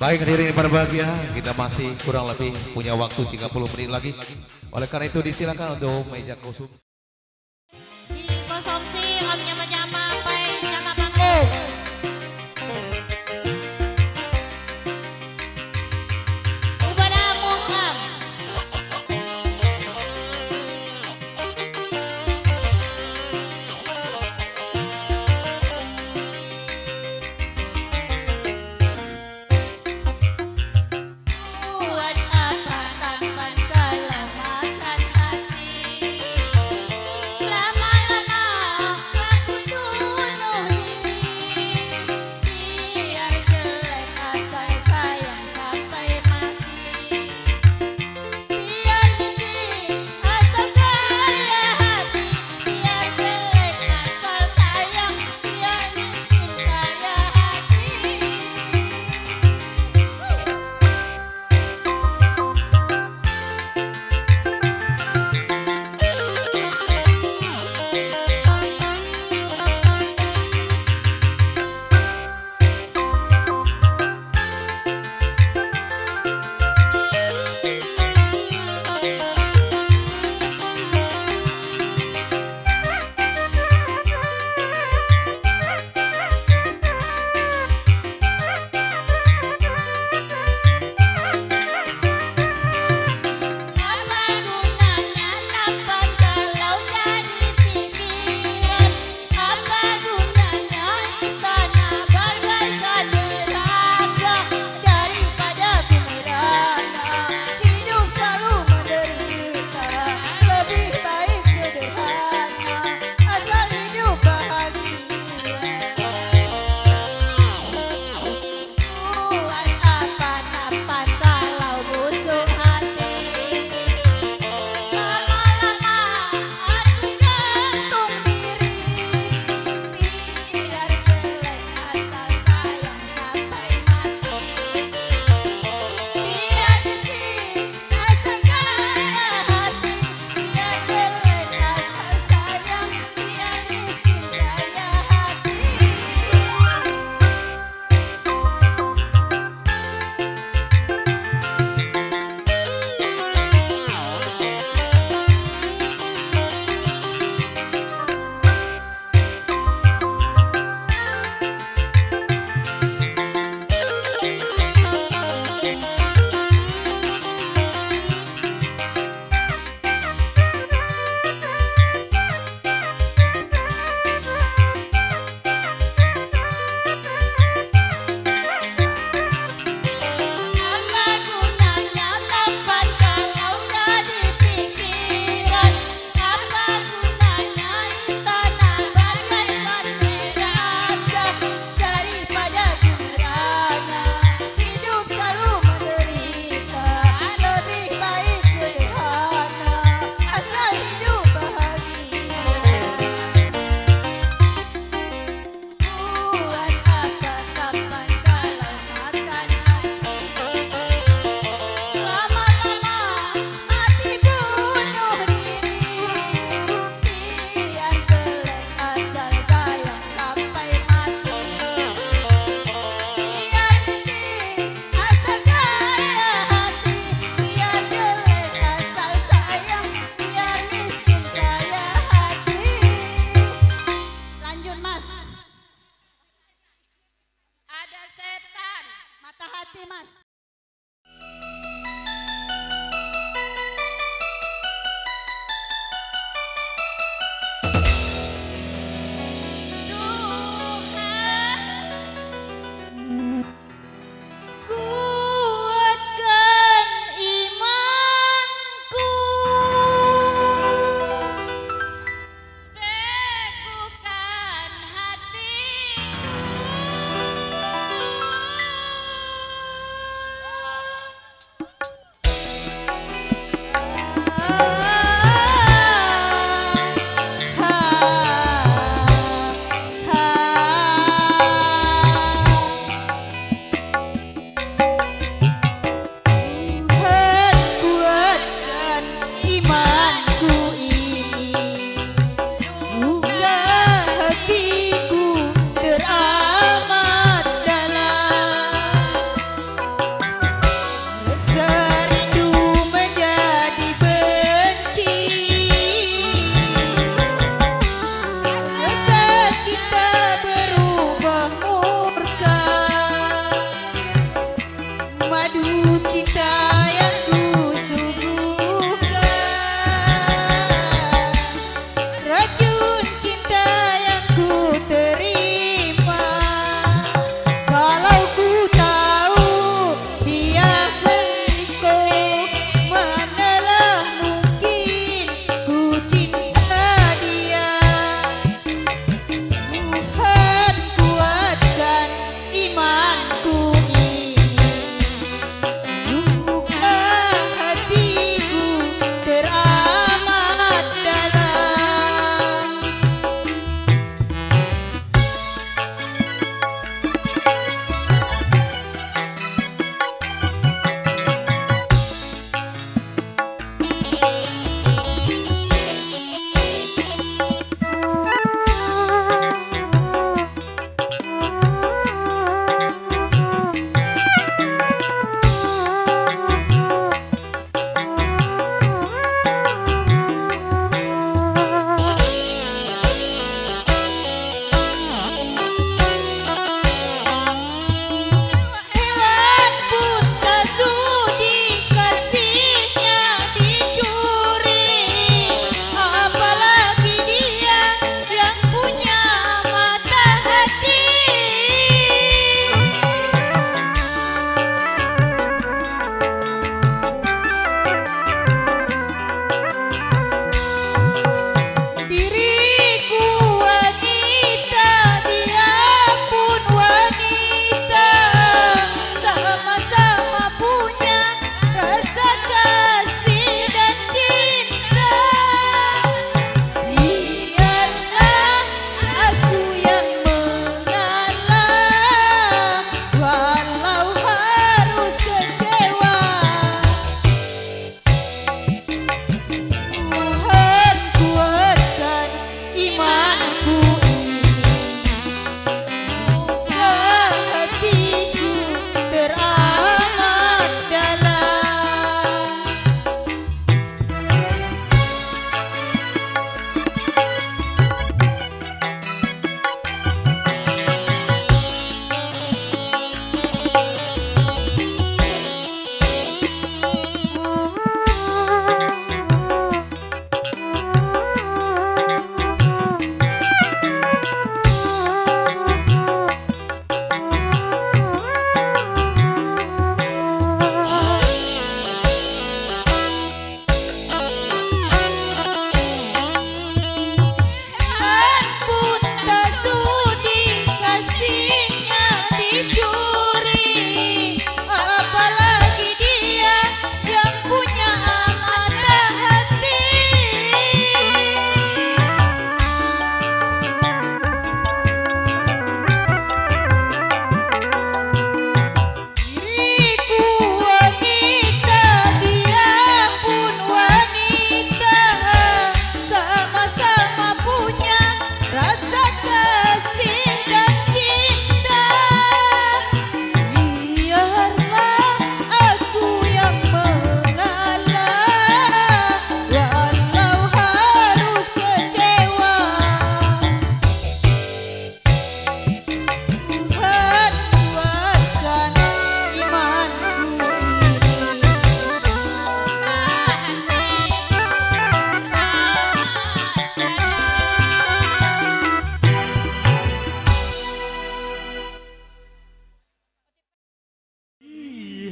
Baik hadirin berbahagia, kita masih kurang lebih punya waktu 30 menit lagi. Oleh karena itu disilakan untuk meja kosum. Dikonsumsi om nyama-nyama sampai jangka panggung. Ibadah muham. Buat apa tampan kalau makan hati. Lama-lama aku bunuh diri. Biar jelek asal sayang sampai mati. Biar miskin asal kaya hati. Biar jelek asal sayang. Biar miskin kaya hati. Apa gunanya tampan kalau jadi pikiran? Apa gunanya istana bagaikan neraka? Daripada ku merana, hidup selalu menderita. Lebih baik sederhana, asal hidup bahagia. Buat apa tampan kalau busuk hati? Lama-lama aku gantung diri. Biar jelek asal sayang sampai mati. Biar miskin asal kaya hati. Biar jelek asal sayang. Biar miskin kaya hati. Apa gunanya tampan kalau jadi pikiran? Apa gunanya istana bagaikan neraka? Daripada ku merana, hidup selalu menderita. Lebih baik sederhana, asal hidup bahagia. Buat apa tampan kalau makan hati? Lama-lama mati bunuh diri. Biar jelek asal sayang sampai mati. Biar miskin asal kaya hati. Biar jelek asal sayang. Biar miskin kaya hati. Lanjut mas. Ada setan mata hati mas. Tuhan, kuatkan imanku, teguhkan hatiku.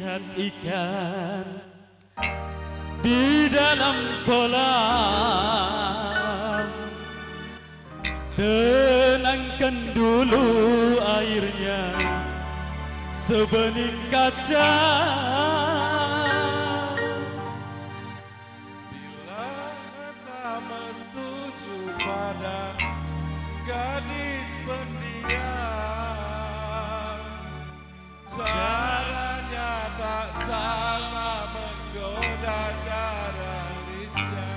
lihat ikan di dalam kolam. Tenangkan dulu airnya sebening kaca. Bila hendak menuju pada gadis pendiam, caranya tak sama menggoda cara lincah.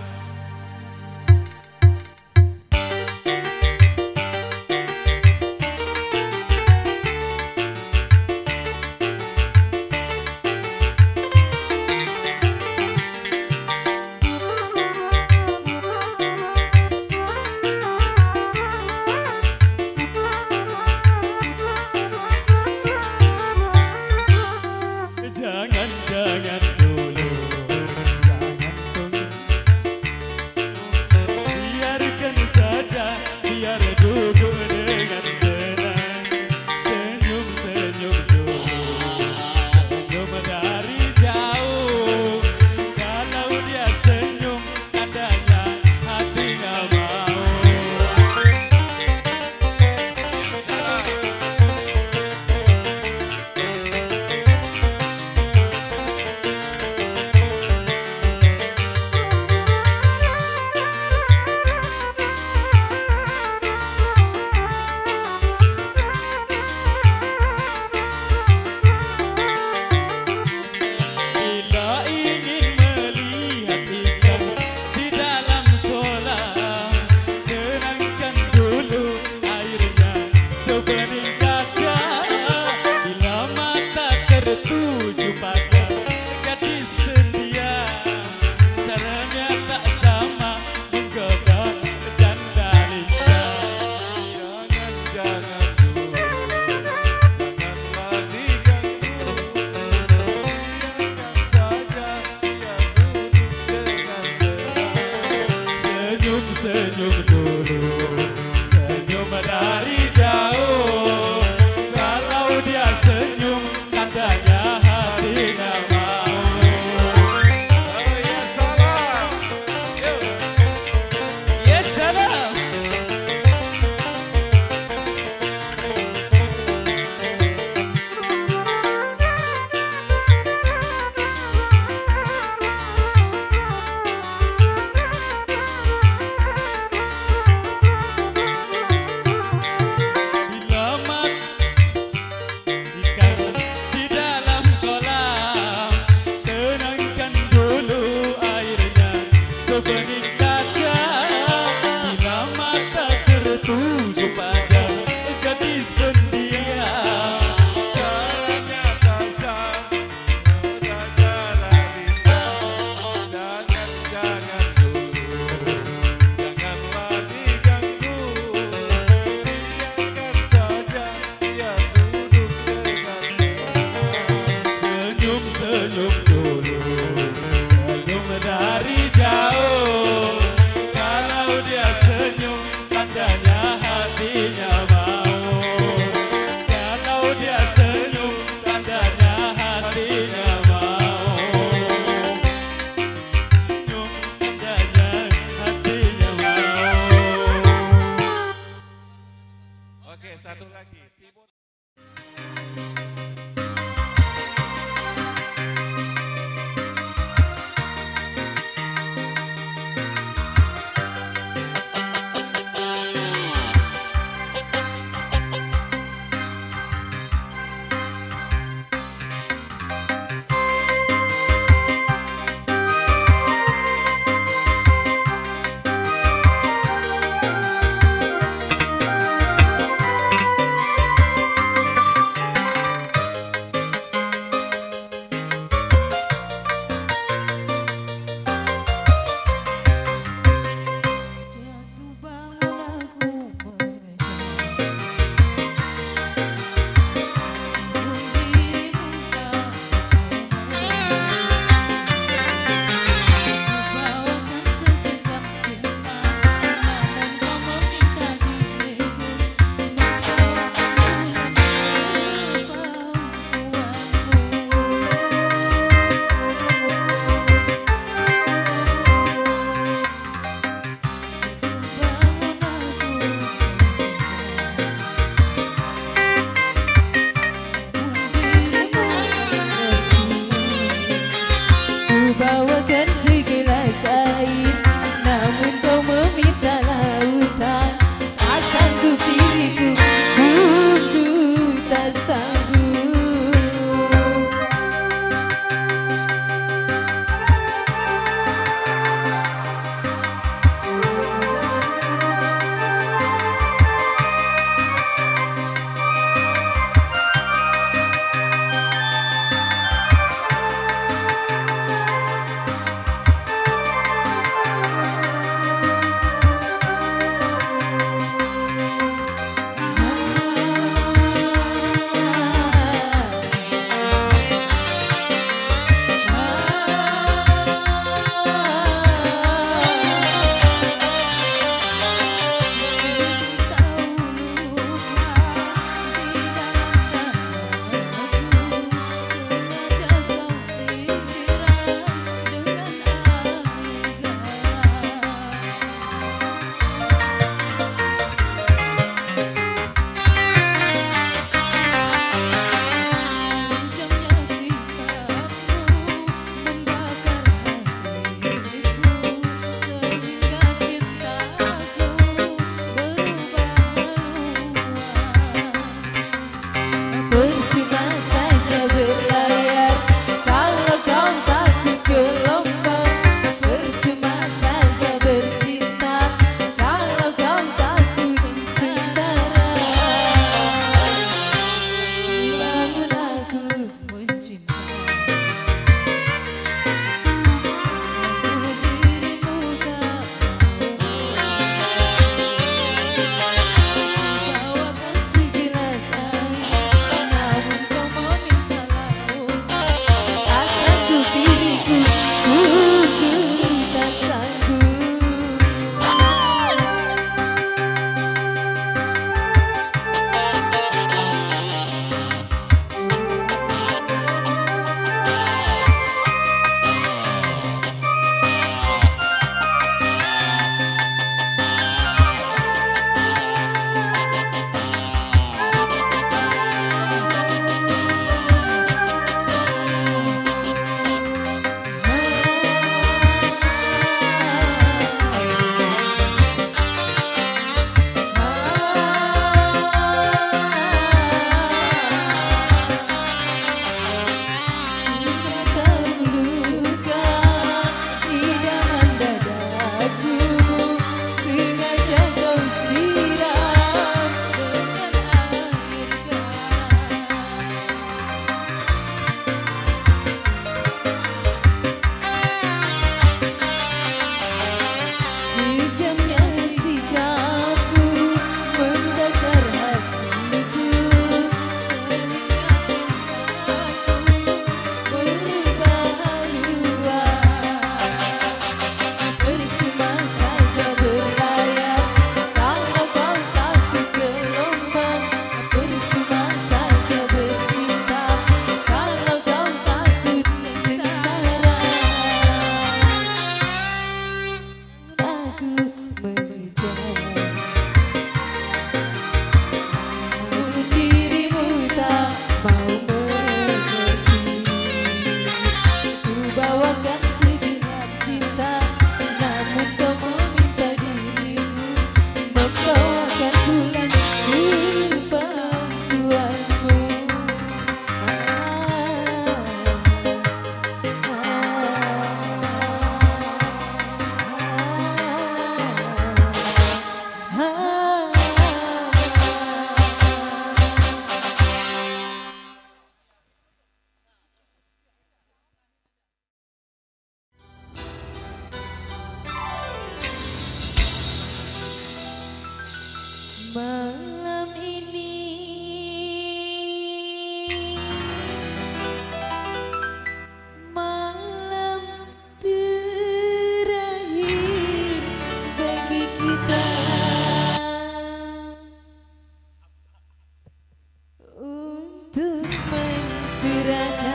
mencurahkan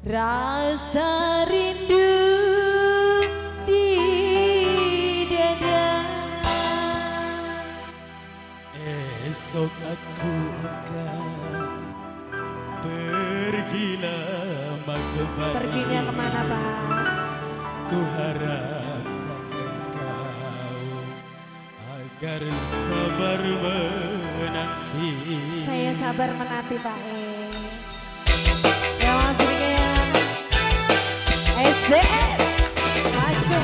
rasa rindu di dada. Esok aku akan pergi lama kembali. Perginya kemana Pak? Ku harapkan engkau agar sabar menanti. Saya sabar menanti Pak Ya masih kayak SDS maju.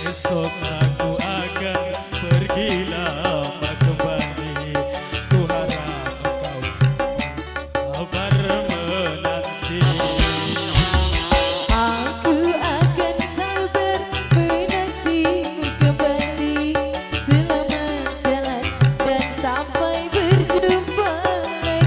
Esok aku akan pergi lama kembali. Ku harap engkau sabar menanti. Aku akan sabar menantimu kembali selamat jalan dan sampai berjumpa lagi.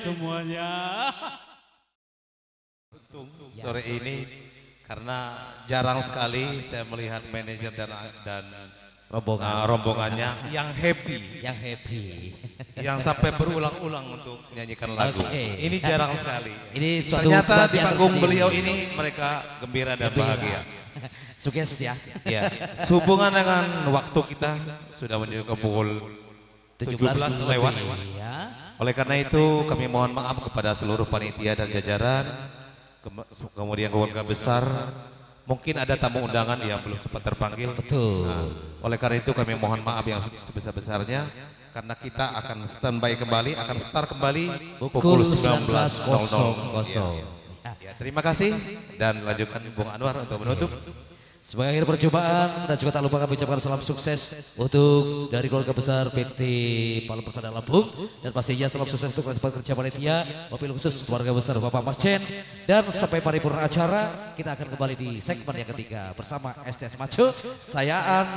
semuanya. Sore ini karena jarang sekali saya melihat manajer dan rombongannya yang happy, yang sampai berulang-ulang untuk menyanyikan lagu. Ini jarang sekali. Ini suatu Ternyata di kebanggaan panggung tersendiri. beliau ini mereka gembira dan bahagia. Sukses ya. Ya, sehubungan dengan waktu kita sudah menuju ke pukul 17 lewat. Ya. Oleh karena itu kami mohon maaf kepada seluruh panitia dan jajaran, kemudian keluarga besar. Mungkin ada tamu undangan yang belum sempat terpanggil. Betul. Nah, oleh karena itu kami mohon maaf yang sebesar-besarnya karena kita akan standby kembali, akan start kembali pukul 19.00. Ya, terima kasih dan lanjutkan Bung Anwar untuk menutup. Sebagai akhir perjumpaan dan juga tak lupa kami ucapkan salam sukses untuk dari keluarga besar PT Palu Persada Lampung dan pastinya salam sukses untuk kerja panitia, mobil khusus keluarga besar Bapak Mas Chen, dan sampai paripurna acara kita akan kembali di segmen yang ketiga bersama STS Maco, saya An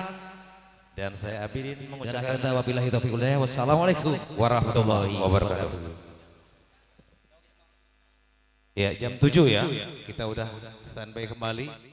Dan saya Abidin dan mengucapkan akhir kata wabillahi taufiq wal hidayah. Wassalamualaikum warahmatullahi wabarakatuh. Ya, jam 7 ya, kita udah standby kembali.